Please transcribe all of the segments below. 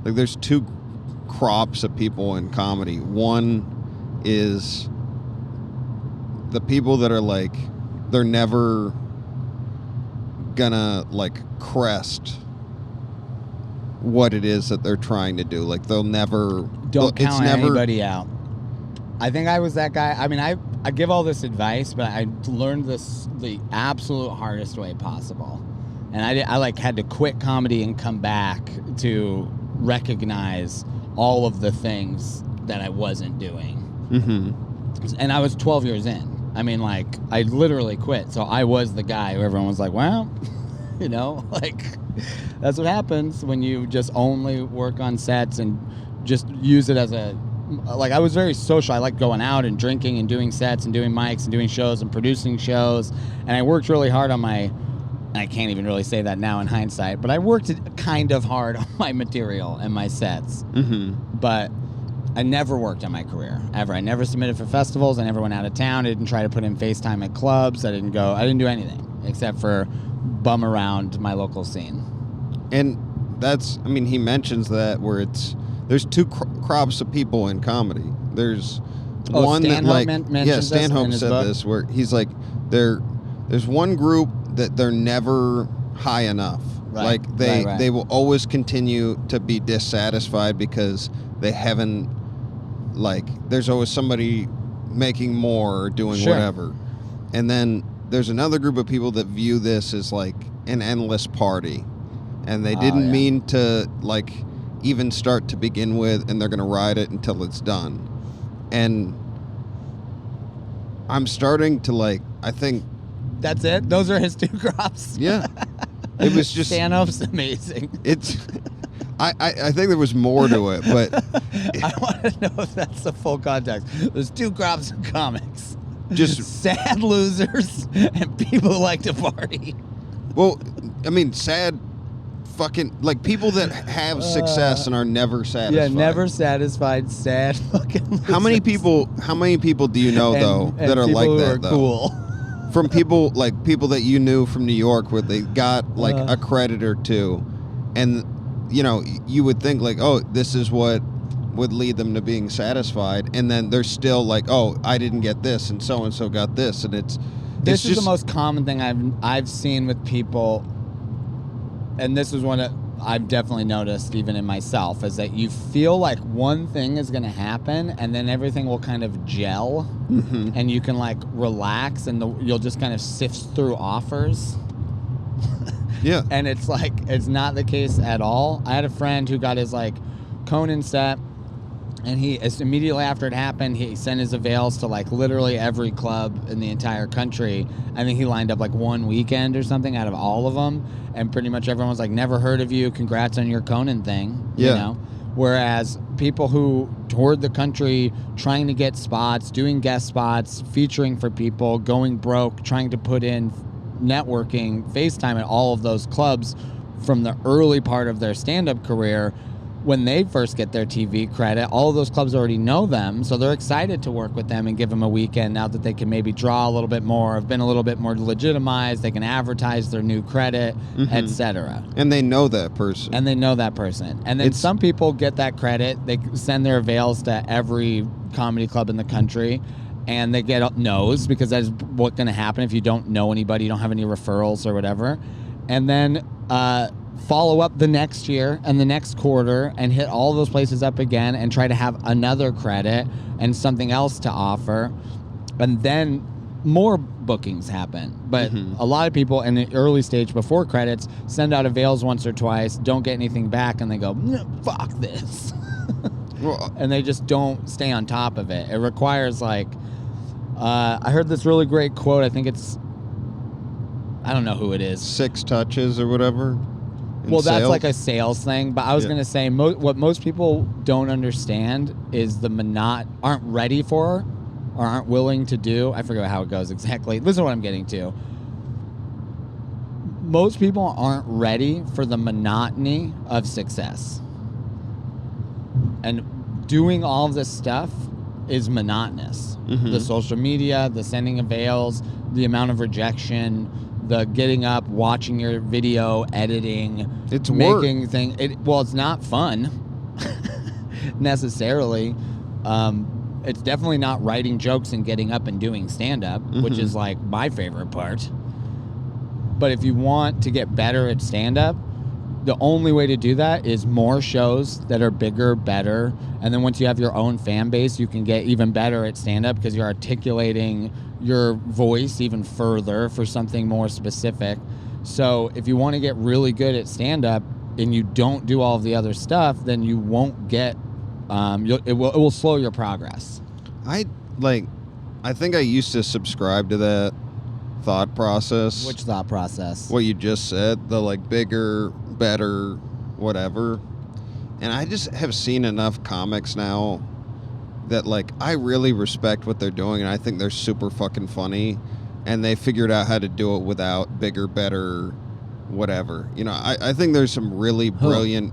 like there's two crops of people in comedy. One is the people that are like, they're never gonna like crest what it is that they're trying to do. Like they'll never count anybody out. I think I was that guy. I mean, I give all this advice, but I learned this the absolute hardest way possible. And I like had to quit comedy and come back to recognize all of the things that I wasn't doing. Mm-hmm. And I was 12 years in. I mean, like, I literally quit. So I was the guy who everyone was like, well, you know, like, that's what happens when you just only work on sets and just use it as a, like, I was very social. I liked going out and drinking and doing sets and doing mics and doing shows and producing shows. And I worked really hard on my, I can't even really say that now in hindsight, but I worked kind of hard on my material and my sets. Mm-hmm. But I never worked on my career, ever. I never submitted for festivals. I never went out of town. I didn't try to put in FaceTime at clubs. I didn't do anything except for bum around my local scene. And that's, I mean, he mentions that where there's two crops of people in comedy. There's one Stanhope that like, Stanhope said this, where he's like, there's one group that they're never high enough. Right. Like they will always continue to be dissatisfied because they haven't, like, there's always somebody making more or doing whatever. And then there's another group of people that view this as like an endless party, and they didn't mean to like even start to begin with, and they're going to ride it until it's done. And I'm starting to like, I think that's it. Those are his two crops. Yeah. It was just Stanhope's amazing. It's I think there was more to it, but I want to know if that's the full context. There's two crops of comics. Just sad losers and people who like to party. Well, I mean, sad fucking, like, people that have success and are never satisfied. Yeah, never satisfied, sad fucking losers. How many people do you know though that are like that though? Cool. From people that you knew from New York where they got like a credit or two, and you know, you would think like, oh, this is what would lead them to being satisfied, and then they're still like, oh, I didn't get this and so got this, and this is the most common thing I've seen with people, and this is one that I've definitely noticed even in myself, is that you feel like one thing is going to happen and then everything will kind of gel, and you can like relax, and you'll just kind of sift through offers. Yeah. And it's like, it's not the case at all. I had a friend who got his like Conan set, and immediately after it happened, he sent his avails to like literally every club in the entire country. I think he lined up like one weekend or something out of all of them, and pretty much everyone was like, never heard of you, congrats on your Conan thing. Yeah. You know? Whereas people who toured the country trying to get spots, doing guest spots, featuring for people, going broke, trying to put in networking, FaceTime at all of those clubs from the early part of their stand-up career, when they first get their TV credit, all of those clubs already know them, so they're excited to work with them and give them a weekend now that they can maybe draw a little bit more, have been a little bit more legitimized, they can advertise their new credit, etc. And they know that person. And then some people get that credit, they send their avails to every comedy club in the country, and they get no's, because that's what's going to happen if you don't know anybody, you don't have any referrals or whatever. And then follow up the next year and the next quarter and hit all those places up again and try to have another credit and something else to offer. And then more bookings happen. But a lot of people in the early stage before credits send out avails once or twice, don't get anything back, and they go, fuck this. Well, and they just don't stay on top of it. It requires like, I heard this really great quote. I think it's, I don't know who it is. 6 touches or whatever. Well, that's like a sales thing. But I was going to say, what most people don't understand is aren't ready for or aren't willing to do. I forget how it goes exactly. This is what I'm getting to. Most people aren't ready for the monotony of success. And doing all of this stuff is monotonous. The social media, the sending avails, the amount of rejection, the getting up, watching your video, editing, it's making things. Well, it's not fun. necessarily. It's definitely not writing jokes and getting up and doing stand-up, which is like my favorite part. But if you want to get better at stand-up, the only way to do that is more shows that are bigger, better. And then once you have your own fan base, you can get even better at stand-up because you're articulating your voice even further for something more specific. So if you want to get really good at stand-up and you don't do all of the other stuff, then you won't get, it will slow your progress. I think I used to subscribe to that thought process. Which thought process? What you just said, the like bigger, better, whatever. And I just have seen enough comics now that like I really respect what they're doing, and I think they're super fucking funny, and they figured out how to do it without bigger, better, whatever. You know, I think there's some really brilliant,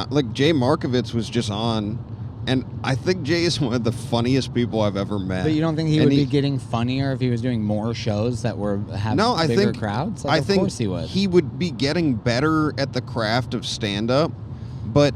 like Jay Markovitz was just on, and I think Jay is one of the funniest people I've ever met. But you don't think he would be getting funnier if he was doing more shows that were bigger crowds? Like, of course he would. He would be getting better at the craft of stand-up, but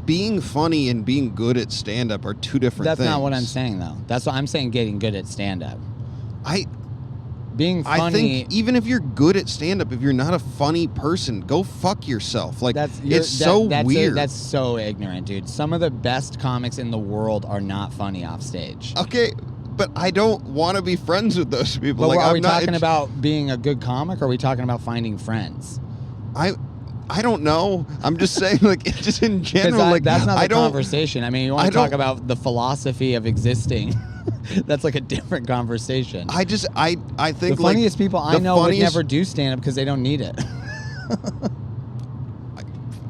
being funny and being good at stand-up are two different things. That's not what I'm saying, though. That's what I'm saying, getting good at stand-up. Being funny... I think even if you're good at stand-up, if you're not a funny person, go fuck yourself. Like, it's so weird. That's so ignorant, dude. Some of the best comics in the world are not funny off stage. Okay, but I don't want to be friends with those people. But are we talking about being a good comic, or are we talking about finding friends? I don't know. I'm just saying, like, it's just in general. Like, that's not the conversation. I mean, you want to talk about the philosophy of existing. That's like a different conversation. I think the funniest people I know would never do stand-up because they don't need it.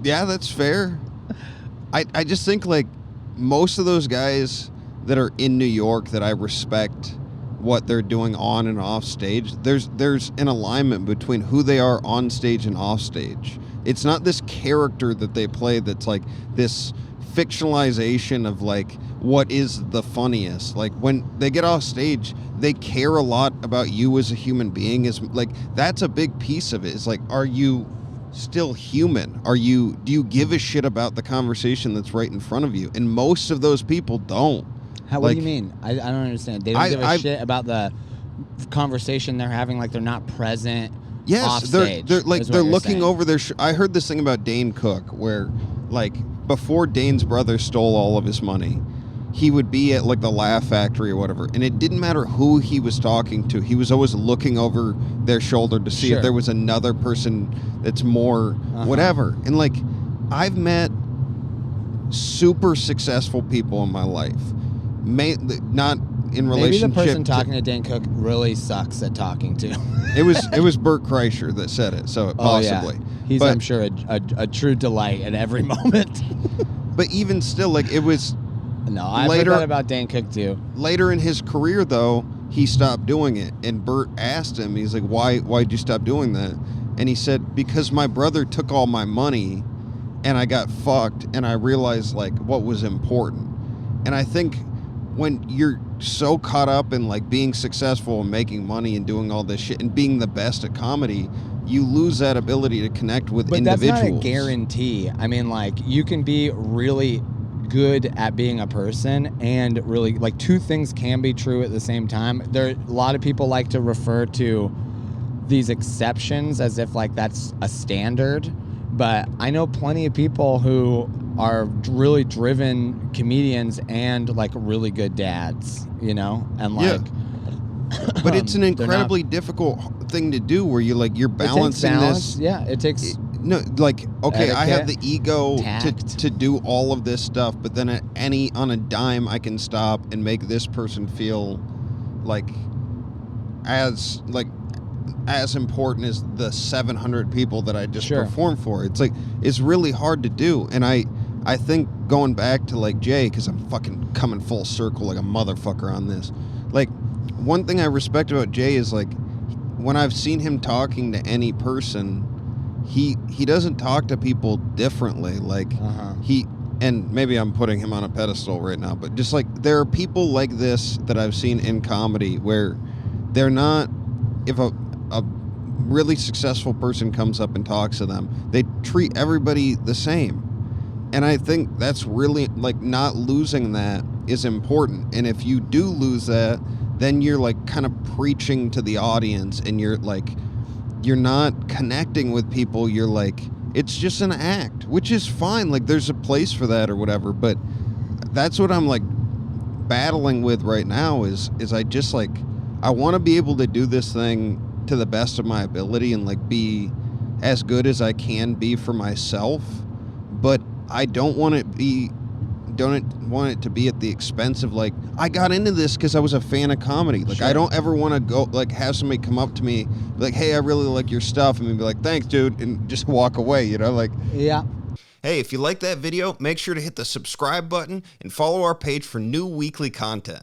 Yeah, that's fair. I just think, like, most of those guys that are in New York that I respect what they're doing on and off stage, there's an alignment between who they are on stage and off stage. It's not this character that they play that's like this fictionalization of like what is the funniest. Like when they get off stage, they care a lot about you as a human being. Is like that's a big piece of it. It's like, are you still human? Do you give a shit about the conversation that's right in front of you? And most of those people don't. What do you mean? I don't understand. They don't give a shit about the conversation they're having, like they're not present. Yes, they're looking over their. I heard this thing about Dane Cook, where like before Dane's brother stole all of his money, he would be at like the Laugh Factory or whatever, and it didn't matter who he was talking to. He was always looking over their shoulder to see if there was another person that's more whatever. And like, I've met super successful people in my life, not in relationship. Maybe the person talking to Dane Cook really sucks at talking to. It was Bert Kreischer that said it, so possibly. Yeah. He's, I'm sure, a true delight at every moment. But even still, like, it was... No, I've heard that about Dane Cook, too. Later in his career, though, he stopped doing it. And Bert asked him, he's like, why'd you stop doing that? And he said, because my brother took all my money, and I got fucked, and I realized, like, what was important. And I think when you're so caught up in like being successful and making money and doing all this shit and being the best at comedy, you lose that ability to connect with individuals. But that's not a guarantee. I mean, like, you can be really good at being a person and really, like, two things can be true at the same time. A lot of people like to refer to these exceptions as if like that's a standard, but I know plenty of people who are really driven comedians and like really good dads, you know, and like. Yeah. But it's an incredibly difficult thing to do, where you're balancing this. Yeah, it takes. No, like, okay, etiquette, I have the ego to do all of this stuff, but then on a dime, I can stop and make this person feel like as important as the 700 people that I just performed for. It's like, it's really hard to do. And I think going back to like Jay, because I'm fucking coming full circle like a motherfucker on this. Like, one thing I respect about Jay is like, when I've seen him talking to any person, he doesn't talk to people differently. Like and maybe I'm putting him on a pedestal right now, but just like, there are people like this that I've seen in comedy where they're not, if a really successful person comes up and talks to them, they treat everybody the same. And I think that's really, like, not losing that is important. And if you do lose that, then you're, like, kind of preaching to the audience, and you're, like, you're not connecting with people. You're, like, it's just an act, which is fine. Like, there's a place for that or whatever. But that's what I'm, like, battling with right now is I just, like, I want to be able to do this thing to the best of my ability and, like, be as good as I can be for myself. But I don't want it to be at the expense of, like, I got into this because I was a fan of comedy. Like, sure. I don't ever want to go, like, have somebody come up to me, like, hey, I really like your stuff, and be like, thanks, dude, and just walk away, you know, like. Yeah. Hey, if you like that video, make sure to hit the subscribe button and follow our page for new weekly content.